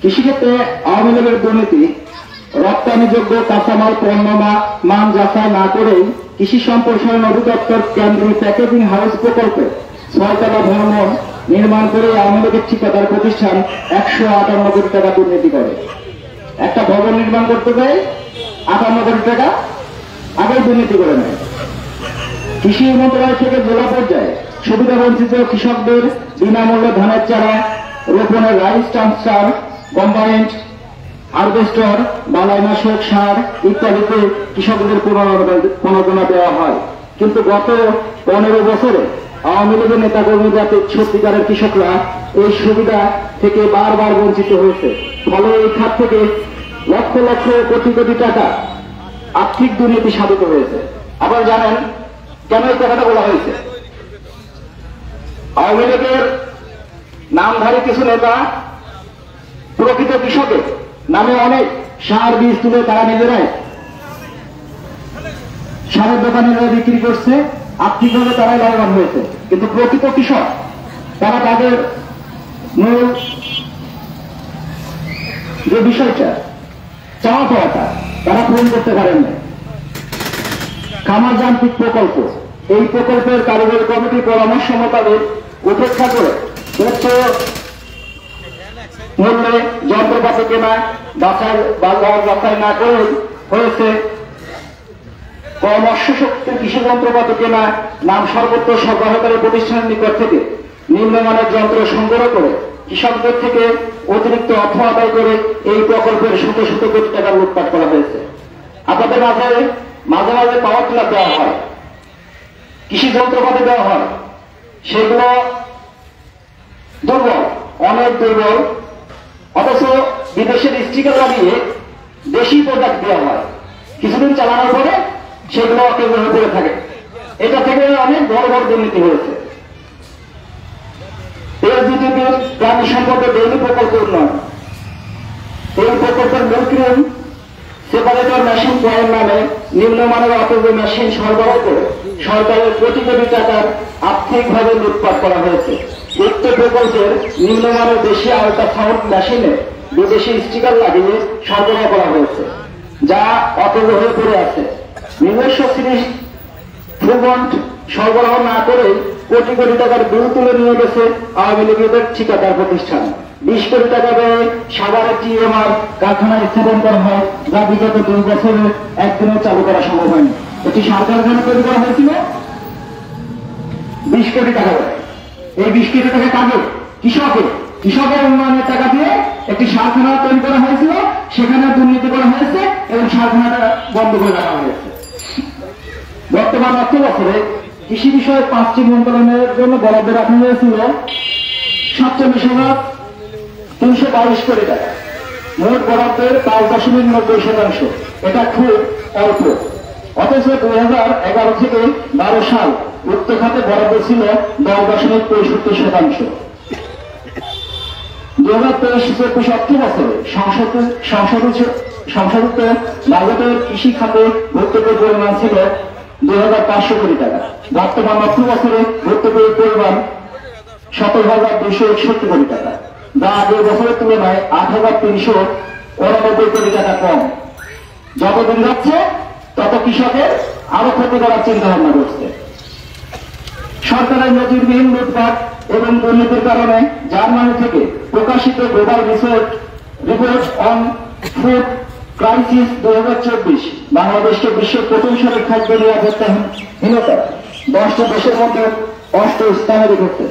কৃষিক্ষেত্রে আওয়ামী লীগের দুর্নীতি, রপ্তানিযোগ্য কাঁচামাল পণ্য মান যাচাই না করেই কৃষি সম্প্রসারণ অধিদপ্তর কেন্দ্রীয় প্যাকেজিং হাউস প্রকল্পে 6তলা ভবন নির্মাণ করে আওয়ামী লীগের ঠিকাদার প্রতিষ্ঠান 158 কোটি টাকা দুর্নীতি করে। একটা ভবন নির্মাণ করতে যায় 58 কোটি টাকা আগেই দুর্নীতি করে নেয়। কৃষি মন্ত্রণালয় থেকে জেলা পর্যায়ে সুবিধা বঞ্চিত কৃষকদের বিনামূল্যে ধানের চারা রোপণের রাইস ট্রান্সফার, কম্বাইন্ড হারভেস্টর, বালাইনাশক সার ইত্যাদিতে কৃষকদের প্রণোদনা দেওয়া হয়। কিন্তু গত 15 বছরে আওয়ামী লীগের নেতাকর্মী জাতির সত্যিকারের কৃষকরা এই সুবিধা থেকে বারবার বঞ্চিত হয়েছে। ফলে এই খাত থেকে লক্ষ লক্ষ কোটি কোটি টাকা আর্থিক দুর্নীতি সাধিত হয়েছে। আপনারা জানেন কেন এই কথাটা বলা হয়েছে? আওয়ামী লীগের নামধারী কিছু নেতা প্রকৃত কৃষকের নামে অনেক সার বীজ তুলে তারা নিজেরাই সারের দোকানিরা বিক্রি করছে, আর্থিকভাবে তারাই লাভবান হয়েছে। কিন্তু প্রকৃত কৃষক তারা তাদের মূল যে বিষয়টা চাওয়া পাওয়াটা তারা পূরণ করতে পারেন না। খামার যান্ত্রিক প্রকল্প, এই প্রকল্পের কারিগরি কমিটির পরামর্শ মোতাবেক উপেক্ষা করে মূল্যে যন্ত্রপাতি কেনা বাছাই না করে হয়েছে কম অশ্বশক্তি কৃষি যন্ত্রপাতি কেনা, নাম সর্বত্র সরবরাহকারী প্রতিষ্ঠানের নিকট থেকে নিম্নমানের যন্ত্র সংগ্রহ করে কৃষকদের থেকে অতিরিক্ত অর্থ আদায় করে এই প্রকল্পের শত শত কোটি টাকা লুটপাট করা হয়েছে। আপনাদের মাঝে মাঝে মাঝে পাওয়ার টিলার দেওয়া হয়, কৃষি যন্ত্রপাতি দেওয়া হয়, সেগুলো দুর্বল, অনেক দুর্বল, অথচ বিদেশের স্টিকার লাগিয়ে দেশি প্রোডাক্ট দেওয়া হয়। কিছুদিন চালানোর পরে সেগুলো অকেন্দ্র হয়ে পড়ে থাকে। এটা থেকে অনেক বড় বড় দুর্নীতি হয়েছে। এসডিজিপির প্রাণী সম্পদ ডেইলি প্রকল্প উন্নয়ন, এই প্রকল্পের মূল ক্রিম সেপারেটর মেশিন ক্রয়ের নামে নিম্নমানের অটোজ মেশিন সরবরাহ করে সরকারের কোটি কোটি টাকার আর্থিকভাবে লুটপাট করা হয়েছে। উক্ত প্রকল্পের নিম্নমানের দেশি আল্ট্রাসাউন্ড মেশিনে বিদেশি স্টিকার লাগিয়ে সরবরাহ করা হয়েছে, যা অকেন্দ্র হয়ে পড়ে আছে। নিজস্ব সিরিজ ফুলবন্ড সরবরাহ না করে কোটি কোটি টাকার বিল তুলে নিয়ে গেছে আওয়ামী লীগের ঠিকাদার প্রতিষ্ঠান। 20 কোটি টাকা ব্যয়ে সাভারে টিএমআর কারখানা স্থাপন করা হয়, যা বিগত 2 বছরে একদিনও চালু করা সম্ভব হয়নি। এটি সার কারখানা তৈরি করা হয়েছিল 20 কোটি টাকা ব্যয়। এই 20 কোটি টাকা কাজে কৃষকের উন্নয়নের টাকা দিয়ে একটি সারখানা তৈরি করা হয়েছিল, সেখানে দুর্নীতি করা হয়েছে এবং সারখানাটা বন্ধ করে রাখা হয়েছে। বর্তমান অর্থ বছরে কৃষি বিষয়ে 5টি মন্ত্রণালয়ের জন্য বরাদ্দ রাখা হয়েছিল 47,322 কোটি টাকা, মোট বরাদ্দের 5.90%। এটা খুব অল্প। অথচ 2011 থেকে 12 সাল উক্ত খাতে বরাদ্দ ছিল 10.65%। 2023-24 অর্থ বছরে সংশোধিত বাজেটের কৃষি খাতে ভর্তুকির পরিমাণ ছিল 2,500 কোটি টাকা। বর্তমান অর্থ বছরে ভর্তুকির পরিমাণ 17,261 কোটি টাকা, যা আগের বছরের তুলনায় 8,389 কোটি টাকা কম। যতদিন যাচ্ছে তত কৃষকের আরো ক্ষতি করার চিন্তা ভাবনা করছে। সরকারের নজিরবিহীন লুটপাট এবং দুর্নীতির কারণে জার্মানি থেকে প্রকাশিত global report on food crisis 2024 বাংলাদেশকে বিশ্বের প্রথম সারির খাদ্য নিরাপত্তাহীনতা 10টি দেশের মধ্যে 8ম স্থানে রেখেছে।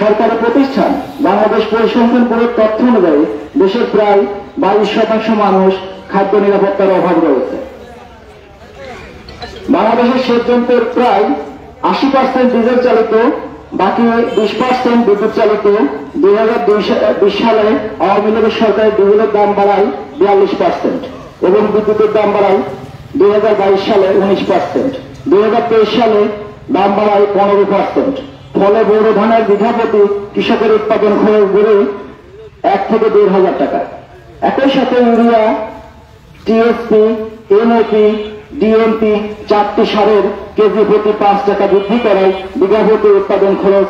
সরকারি প্রতিষ্ঠান বাংলাদেশ পরিসংখ্যান বোর্ডের তথ্য অনুযায়ী দেশের প্রায় 22% মানুষ খাদ্য নিরাপত্তার অভাব রয়েছে। বাংলাদেশের সেচ যন্ত্রের প্রায় 80% ডিজেল চালিত, বাকি 20% বিদ্যুৎ চালিত। 2020 সালে আওয়ামী লীগের সরকার ডিজেলের দাম বাড়ায় 42% এবং বিদ্যুতের দাম বাড়ায় 2022 সালে 19%। 2023 সালে দাম বাড়ায় 15%। ফলে বোরো ধানের বিঘা প্রতি কৃষকের উৎপাদন খরচ বেড়ে 1 থেকে 1,500 টাকা। একই সাথে ইউরিয়া, টিএসপি, এমওপি, ডিএমপি 4টি সারের কেজি প্রতি 5 টাকা বৃদ্ধি করায় বিঘা প্রতি উৎপাদন খরচ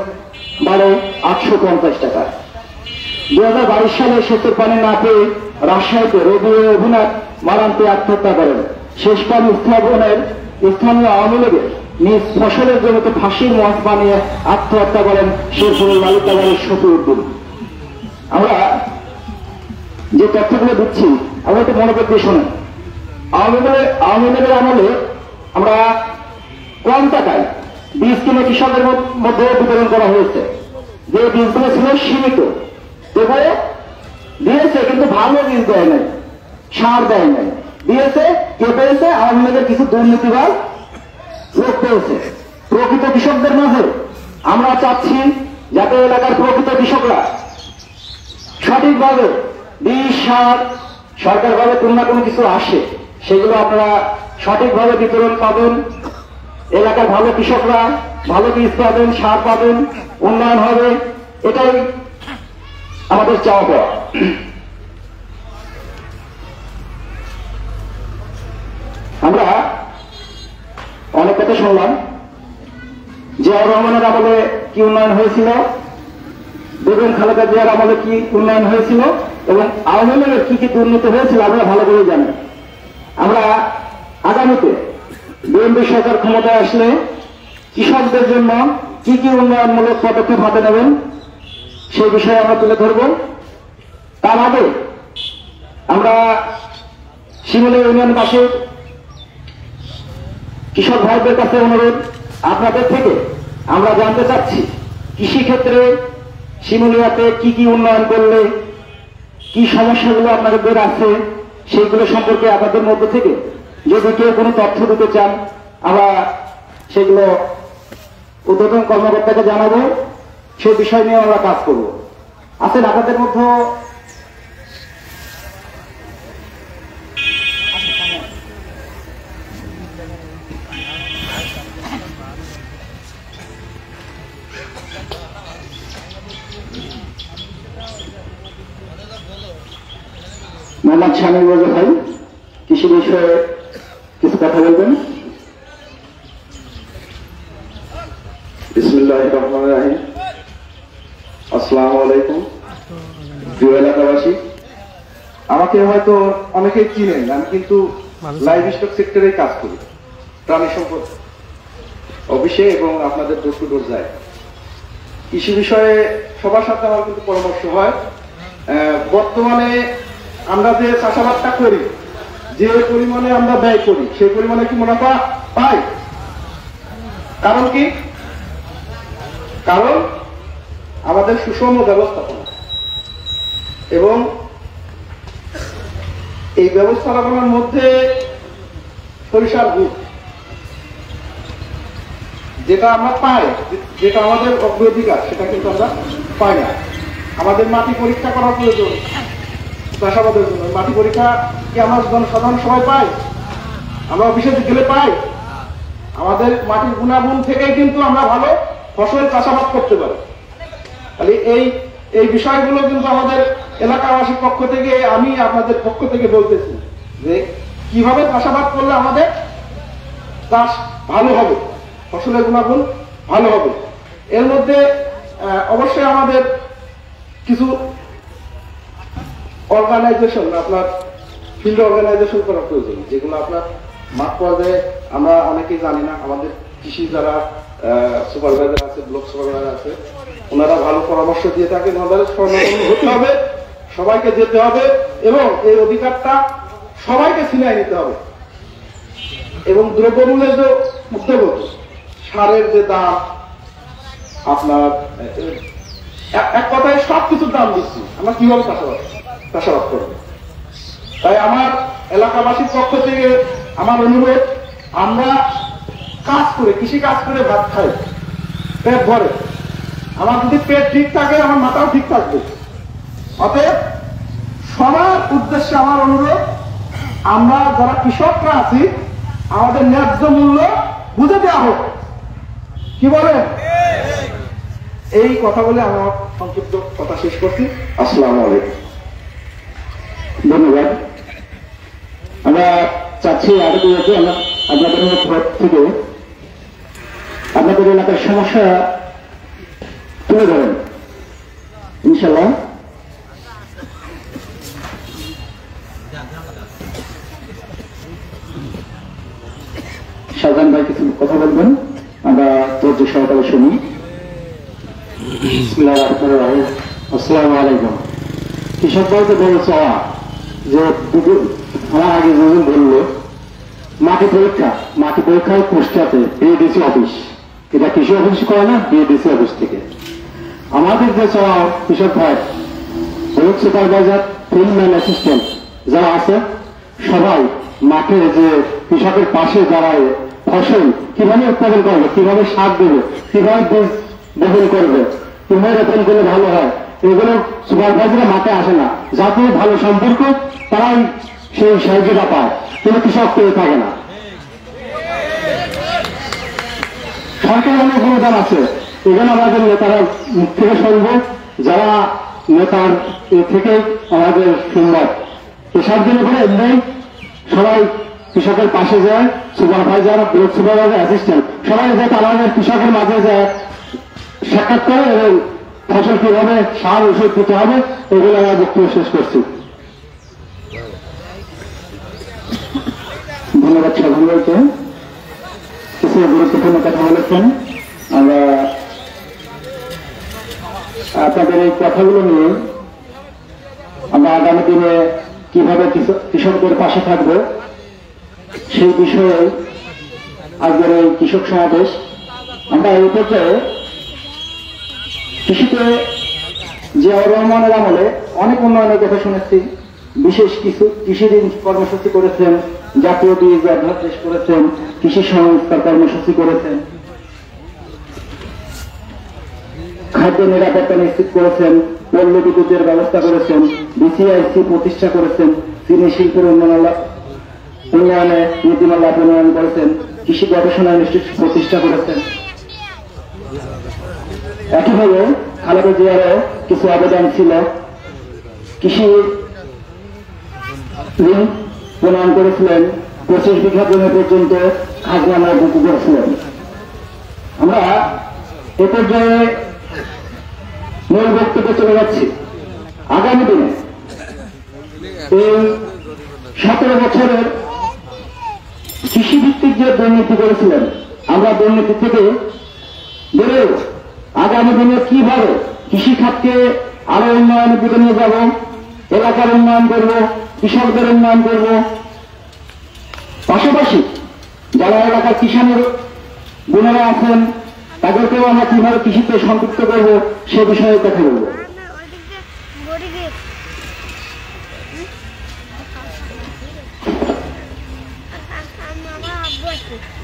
বাড়ে 850 টাকা। 2022 সালে সেতুর পানি না পেয়ে রাজশাহীতে রবি ও অভিনাথ মারান্তে আত্মহত্যা করেন। শেষ পানি স্থাপনের স্থানীয় আওয়ামী লীগের নিজ ফসলের জমিতে ফাঁসির মঞ্চ বানিয়ে আত্মহত্যা করেন শেরপুরের লালিতাবাড়ির শফিউদ্দিন। আমরা যে তথ্যগুলো দিচ্ছি আমরা একটু মনে করতে শোনেন। আওয়ামী লীগের আমলে আমরা কম টাকায় বীজ কিনে কৃষকদের মধ্যে বিতরণ করা হয়েছে। যে বীজগুলো ছিল সীমিত, তবুও দিয়েছে, কিন্তু ভালো বীজ দেয় নাই, সার দেয় নাই। দিয়েছে কে পেয়েছে? আওয়ামী লীগের কিছু দুর্নীতিবাজ লোক পেয়েছে। প্রকৃত কৃষকদের মাঝে আমরা চাচ্ছি যাতে এলাকার প্রকৃত কৃষকরা সঠিকভাবে বীজ, সার, সরকারভাবে কোনো না কোনো কিছু আসে, সেগুলো আপনারা সঠিকভাবে বিতরণ পাবেন। এলাকার ভালো কৃষকরা ভালো বীজ পাবেন, সার পাবেন, উন্নয়ন হবে, এটাই আমাদের চাওয়া পাওয়া। আমরা অনেক কথা শুনলাম। জিয়াউর রহমানের আমলে কি উন্নয়ন হয়েছিল, বেগম খালেদা জিয়ার আমলে কি উন্নয়ন হয়েছিল, এবং আওয়ামী লীগের কি কি দুর্নীতি হয়েছিল আপনারা ভালো করে জানেন। আমরা আগামীতে বিএনপি সরকার ক্ষমতায় আসলে কৃষকদের জন্য কি কি উন্নয়নমূলক পদক্ষেপ হাতে নেবেন সেই বিষয়ে আমরা তুলে ধরব। তার আগে আমরা শিমুলিয়া ইউনিয়নবাসীর কৃষক ভাইদের কাছে অনুরোধ, আপনাদের থেকে আমরা জানতে চাচ্ছি কৃষি ক্ষেত্রে শিমুলিয়াতে কি কি উন্নয়ন করলে কি সমস্যাগুলো আপনাদের আছে সেইগুলো সম্পর্কে আপনাদের মধ্য থেকে যদি কেউ কোনো তথ্য দিতে চান আমরা সেগুলো উদ্বোধন কর্মকর্তাকে জানাবো, সেই বিষয় নিয়ে আমরা কাজ করব। আছেন আপনাদের মধ্যে মোহাম্মদ শামীম রাজা ভাই কৃষি বিষয়ে কিছু কথা বলবেন। বিসমিল্লাহির রহমানির রহিম। আসসালামু আলাইকুম প্রিয় এলাকাবাসী। আমাকে হয়তো অনেকেই চিনেন, আমি কিন্তু লাইভ স্টক সেক্টরে কাজ করি, প্রাণী সম্পদ অফিসে, এবং আপনাদের ডোর টু ডোর যায়। কৃষি বিষয়ে সবার সাথে আমার কিন্তু পরামর্শ হয়। বর্তমানে আমরা যে চাষাবাদটা করি, যে পরিমাণে আমরা ব্যয় করি, সেই পরিমাণে কি মুনাফা পাই? কারণ কি? কারণ আমাদের সুষম ব্যবস্থাপনা, এবং এই ব্যবস্থাপনার মধ্যে সরিষার গুড় যেটা আমরা পাই, যেটা আমাদের অগ্রাধিকার, সেটা কিন্তু আমরা পাই না। আমাদের মাটি পরীক্ষা করার প্রয়োজন চাষাবাদের জন্য। মাটি পরীক্ষা কি আমরা জনসাধারণ সবাই পাই? আমরা অফিসে গেলে পাই? আমাদের মাটির গুণাগুণ থেকেই কিন্তু আমরা ভালো ফসল চাষাবাদ করতে পারি। তাহলে এই বিষয়গুলো কিন্তু আমাদের এলাকাবাসীর পক্ষ থেকে, আমি আপনাদের পক্ষ থেকে বলতেছি যে কিভাবে চাষাবাদ করলে আমাদের চাষ ভালো হবে, ফসলের গুণাগুণ ভালো হবে। এর মধ্যে অবশ্যই আমাদের কিছু অর্গানাইজেশন, আপনার ফিল্ড অর্গানাইজেশন করা প্রয়োজন, যেগুলো আপনার মাঠ পর্যায়ে আমরা অনেকেই জানি না। আমাদের কৃষি যারা সুপারভাইজার আছে, ব্লক সুপারভাইজার আছে, ওনারা ভালো পরামর্শ দিয়ে থাকেন। আমাদের স্বর্ণাপন্ন হতে হবে, সবাইকে যেতে হবে, এবং এই অধিকারটা সবাইকে ছিনিয়ে নিতে হবে। এবং দ্রব্যমূল্যের যে ঊর্ধ্বগতি, সারের যে দাম, আপনার এক কথায় সবকিছুর দাম দিচ্ছি, আমরা কিভাবে চাষাবাদ করবো? তাই আমার এলাকাবাসীর পক্ষ থেকে আমার অনুরোধ, আমরা কাজ করে, কৃষি কাজ করে ভাত খাই, পেট ভরে। আমার যদি পেট ঠিক থাকে, আমার মাথাও ঠিক থাকবে। অতএব সবার উদ্দেশ্যে আমার অনুরোধ, আমরা যারা কৃষকরা আছি, আমাদের ন্যায্য মূল্য বুঝে দেওয়া হোক। কি বলেন? এই কথা বলে আমার সংক্ষিপ্ত কথা শেষ করছি। আসসালামু আলাইকুম। ধন্যবাদ। আমরা চাচ্ছি আরো দুটো আপনাদের থেকে আপনাদের এলাকার সমস্যা তুলে ধরেন। ইনশাল্লাহ শাহজাহান ভাই কিছু কথা বলবেন, আমরা ধৈর্য সহকারে শুনি। আসসালামু আলাইকুম। কৃষক ভাইকে বলে চাওয়া যে আমার আগে যেমন বললো মাটি পরীক্ষার কুষ্টিয়াতে বিএডিসি অফিস, এটা কৃষি অফিস করে না, বিএডিসি অফিস থেকে আমাদের যে চাওয়া কৃষক ভাই ব্লক সুপারভাইজার, ফিল্ডম্যান, অ্যাসিস্ট্যান্ট যারা আছে সবাই মাঠে যে কৃষকের পাশে দাঁড়ায় ফসল কিভাবে উৎপাদন করবে, কিভাবে সার দেবে, কিভাবে বীজ বপন করবে, কিভাবে রোপণ করলে ভালো হয়, এগুলো সুপারভাইজাররা মাঠে আসে না। যাতে ভালো সম্পর্ক তারাই সেই সাহায্যটা পায়, কিন্তু কৃষক পেয়ে থাকে না। সরকারের অনেক অনুদান আছে, এখানে আমাদের নেতারা মুখ থেকে শুনবো, যারা নেতার থেকে আমাদের সুন্দর এসব দিন করে এমনি সবাই কৃষকের পাশে যায়, সুপারভাইজার, ব্লক সুপারভাইজার, অ্যাসিস্ট্যান্ট সবাই যাতে আমাদের কৃষকের মাঝে যায় সাক্ষাৎ করে এবং ফসল কিভাবে সার ওষুধ দিতে হবে এগুলো আমরা বক্তব্য শেষ করছি। ধন্যবাদ সাধারণ ভাইকে, কিছু গুরুত্বপূর্ণ কথা বলেছেন। আমরা আপনাদের এই কথাগুলো নিয়ে আমরা আগামী দিনে কিভাবে কৃষকদের পাশে থাকবো সেই বিষয়ে আজকের এই কৃষক সমাবেশ। আমরা এই পর্যায়ে কৃষিতে জিয়াউর রহমানের আমলে অনেক উন্নয়নের কথা শুনেছি। বিশেষ কিছু কৃষি ঋণ কর্মসূচি করেছেন, জাতীয় বীজ অধ্যাদেশ করেছেন, কৃষি সংস্কার কর্মসূচি করেছেন, খাদ্য নিরাপত্তা নিশ্চিত করেছেন, পল্ল বিদ্যুতের ব্যবস্থা করেছেন, বিসিআইসি প্রতিষ্ঠা করেছেন, চিনি শিল্পের উন্নয়নে নীতিমালা প্রণয়ন করেছেন, কৃষি গবেষণা ইনস্টিটিউট প্রতিষ্ঠা করেছেন। একইভাবে খালেদা জিয়ারও কিছু আবেদন ছিল, কৃষি ঋণ প্রণয়ন করেছিলেন, 25 বিঘা জমি পর্যন্ত খাজনা বুকু করেছিলেন। আমরা এ পর্যায়ে মূল বক্তব্যে চলে যাচ্ছি। আগামী দিনে এই 17 বছরের কৃষিভিত্তিক যে দুর্নীতি করেছিলেন, আমরা দুর্নীতি থেকে বেরো আগামী দিনে কিভাবে কৃষি খাতকে আরো উন্নয়নের দিকে নিয়ে যাব, এলাকার উন্নয়ন করব, কৃষকদের উন্নয়ন করব, পাশাপাশি যারা এলাকার কিষানের বোনেরা আছেন তাদেরকেও আমরা কিভাবে কৃষিতে সম্পৃক্ত করব সে বিষয়ে কথা বলব।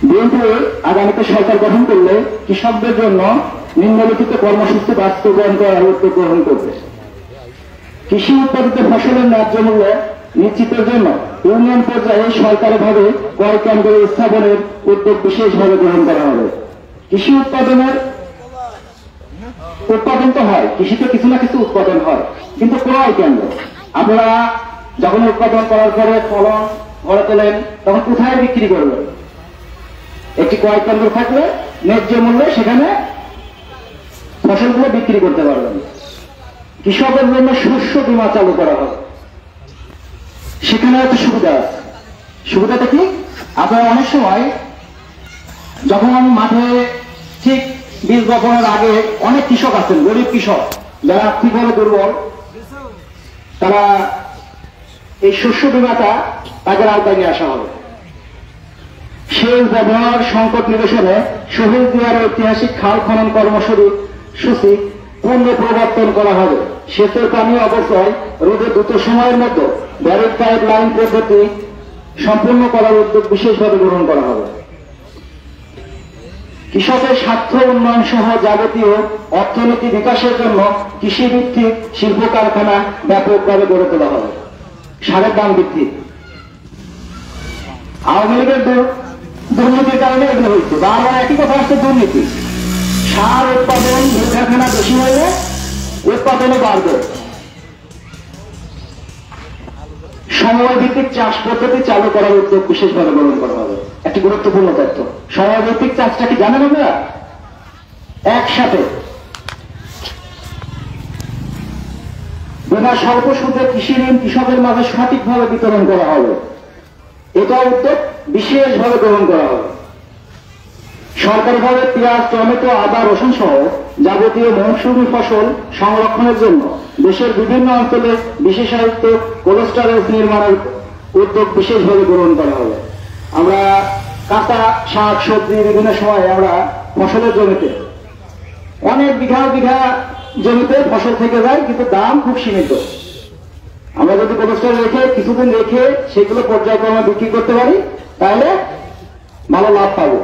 বিএনপি আগামীতে সরকার গঠন করলে কৃষকদের জন্য নিম্নলিখিত কর্মসূচি বাস্তবায়ন করার উদ্যোগ গ্রহণ করবে। কৃষি উৎপাদিত ফসলের ন্যায্য মূল্য নিশ্চিতের জন্য ইউনিয়ন পর্যায়ে সরকারিভাবে ক্রয় কেন্দ্র স্থাপনের উদ্যোগ বিশেষভাবে গ্রহণ করা হবে। কৃষি উৎপাদন তো হয়, কৃষিতে কিছু না কিছু উৎপাদন হয়, কিন্তু ক্রয় কেন্দ্র আপনারা যখন উৎপাদন করার পরে ফলন ঘরে তোলেন তখন কোথায় বিক্রি করবেন? একটি ক্রয় কেন্দ্র থাকলে ন্যায্য মূল্যে সেখানে ফসলগুলো বিক্রি করতে পারবেন। কৃষকের জন্য শস্য বীমা চালু করা হবে, সেখানে একটা সুবিধা আছে। সুবিধাটা কি? আপনারা অনেক সময় যখন মাঠে ঠিক বীজ বপনের আগে অনেক কৃষক আছেন, গরিব কৃষক যারা আর্থিকভাবে দুর্বল, তারা এই শস্য বীমাটা তাদের আওতায় নিয়ে আসা হবে। সেচ ব্যবহার সংকট নিরসনে শহীদ মিনার ঐতিহাসিক খাল খনন কর্মসূচি পূর্ণ প্রবর্তন করা হবে। সেচের পানি অবশ্যই রোদে দ্রুত সময়ের মধ্যে ব্যারেক পাইপ লাইন পদ্ধতি সম্পূর্ণ করার উদ্যোগ বিশেষভাবে গ্রহণ করা হবে। কৃষকের স্বার্থ উন্নয়ন সহ যাবতীয় অর্থনীতি বিকাশের জন্য কৃষিভিত্তিক শিল্প কারখানা ব্যাপকভাবে গড়ে তোলা হবে। সারের দাম বৃদ্ধি, আওয়ামী লীগের দুর্নীতির কারণে এগুলো হয়েছে। বারবার একই কথা আসছে, দুর্নীতি। সার উৎপাদন কারখানা বেশি হলে উৎপাদনও বাড়বে। সময়ভিত্তিক চাষ পদ্ধতি চালু করার উদ্যোগ বিশেষভাবে গ্রহণ করা হবে। একটি গুরুত্বপূর্ণ তথ্য, সময়ভিত্তিক চাষটা কি জানেন আপনারা? একসাথে তথা স্বল্প সুদে কৃষি ঋণ কৃষকের মাঝে সঠিকভাবে বিতরণ করা হবে। এটা উদ্যোগ বিশেষভাবে গ্রহণ করা হবে। সরকারিভাবে পেঁয়াজ, টমেটো, আদা, রসুন সহ যাবতীয় মৌসুমী ফসল সংরক্ষণের জন্য দেশের বিভিন্ন অঞ্চলে বিশেষায়িত কোল্ড স্টোরেজ নির্মাণের উদ্যোগ বিশেষভাবে গ্রহণ করা হবে। আমরা কাঁচা শাক সবজি বিভিন্ন সময় আমরা ফসলের জমিতে অনেক বিঘা বিঘা জমিতে ফসল থেকে যায়, কিন্তু দাম খুব সীমিত। আমরা যদি কোল্ড স্টোরে রেখে কিছুদিন রেখে সেগুলো পর্যায়ক্রমে বিক্রি করতে পারি তাহলে ভালো লাভ পাবো।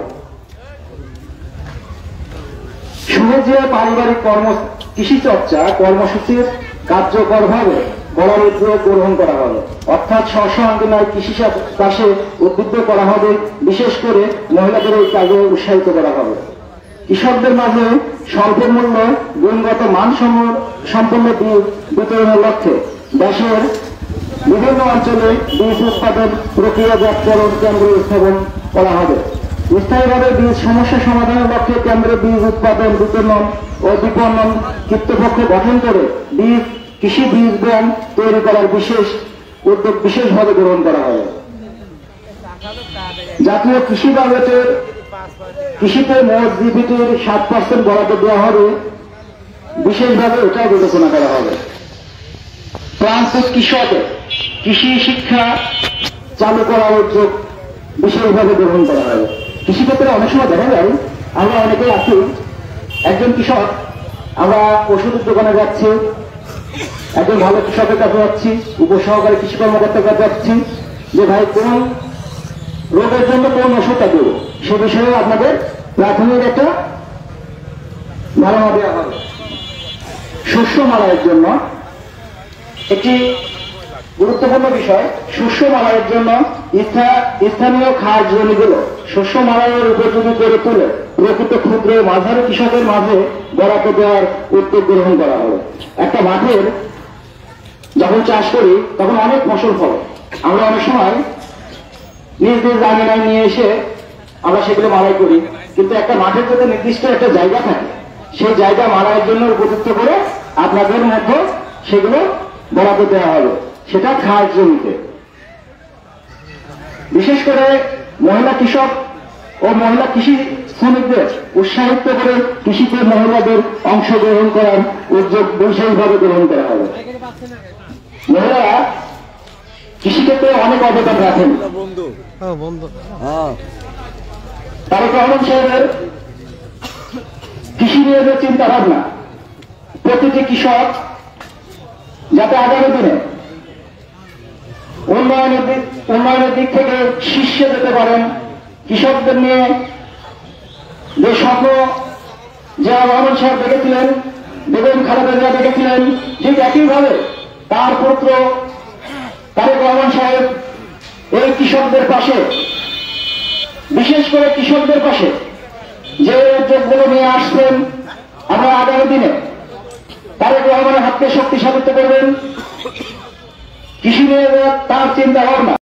সহজে পারিবারিক কৃষি চর্চা কর্মসূচির কার্যকরভাবে করার উদ্যোগ গ্রহণ করা হবে, অর্থাৎ স্ব-সহায়তায় কৃষি চাষে উদ্বুদ্ধ করা হবে। বিশেষ করে মহিলাদের এই কাজে উৎসাহিত করা হবে। কৃষকদের মাঝে স্বল্প মূল্য গুণগত মানসম্পন্ন বীজ বিতরণের লক্ষ্যে দেশের বিভিন্ন অঞ্চলে বীজ উৎপাদন প্রক্রিয়াজাতকরণ কেন্দ্র স্থাপন করা হবে। স্থায়ীভাবে বীজ সমস্যা সমাধানের লক্ষ্যে কেন্দ্রে বীজ উৎপাদন, বিতরণ ও বিপণন কর্তৃপক্ষ গঠন করে কৃষি বীজ ব্যাংক তৈরি করার উদ্যোগ বিশেষভাবে গ্রহণ করা হবে। জাতীয় কৃষি বাজেটের কৃষিতে মোট জিডিপির 7% বরাদ্দ দেওয়া হবে, বিশেষভাবে এটাও বিবেচনা করা হবে। প্রান্তিক কৃষকের কৃষি শিক্ষা চালু করার উদ্যোগ বিশেষভাবে গ্রহণ করা হবে। কৃষিক্ষেত্রে অনেক সময় দেখা যায় আমরা অনেকেই আছি, একজন কৃষক, আমরা ওষুধের দোকানে যাচ্ছি, একজন ভালো কৃষকের কাছে যাচ্ছি, উপসহকারী কৃষি কর্মকর্তার কাছে যাচ্ছি যে ভাই কোন রোগের জন্য কোন ওষুধটা দেব, সে বিষয়ে আপনাদের প্রাথমিক একটা ধারণা দেওয়া হবে। শস্য মারাইয়ের জন্য একটি গুরুত্বপূর্ণ বিষয়, শস্য মারাইয়ের জন্য স্থানীয় খাস জমিগুলো শস্য মারাইয়ের উপযোগী করে তুলে প্রকৃত ক্ষুদ্র মাঝারি কৃষকের মাঝে বরাদ্দ দেওয়ার উদ্যোগ গ্রহণ করা হবে। একটা মাঠের যখন চাষ করি তখন অনেক ফসল ফলে, আমরা অনেক সময় নিজ নিজ জায়গায় নিয়ে এসে আমরা সেগুলো মারাই করি, কিন্তু একটা মাঠের যদি নির্দিষ্ট একটা জায়গা থাকে সেই জায়গা মারাইয়ের জন্য উপযুক্ত করে আপনাদের মধ্যে সেগুলো বরাদ্দ দেওয়া হবে, সেটা খাস জমিতে। বিশেষ করে মহিলা কৃষক ও মহিলা কৃষি শ্রমিকদের উৎসাহিত করে কৃষিতে মহিলাদের অংশগ্রহণ করার উদ্যোগ বিশেষভাবে গ্রহণ করা হবে। মহিলারা কৃষিক্ষেত্রে অনেক অবদান রাখেন। তারেক রহমান সাহেবের কৃষি নিয়ে যে চিন্তা ভাবনা, প্রতিটি কৃষক যাতে আগামী দিনে উন্নয়নের দিক থেকে শীর্ষে যেতে পারেন, কৃষকদের নিয়ে যে স্বপ্ন জিয়া রহমান সাহেব দেখেছিলেন, বেগম খালেদা জিয়া দেখেছিলেন, ঠিক একইভাবে তার পুত্র তারেক রহমান সাহেব এই কৃষকদের পাশে, বিশেষ করে কৃষকদের পাশে যে উদ্যোগগুলো নিয়ে আসছেন, আমরা আগামী দিনে তারেক রহমানের হাতকে শক্তিশালী করবেন। কৃষি নিয়ে তার চিন্তা ভাবনা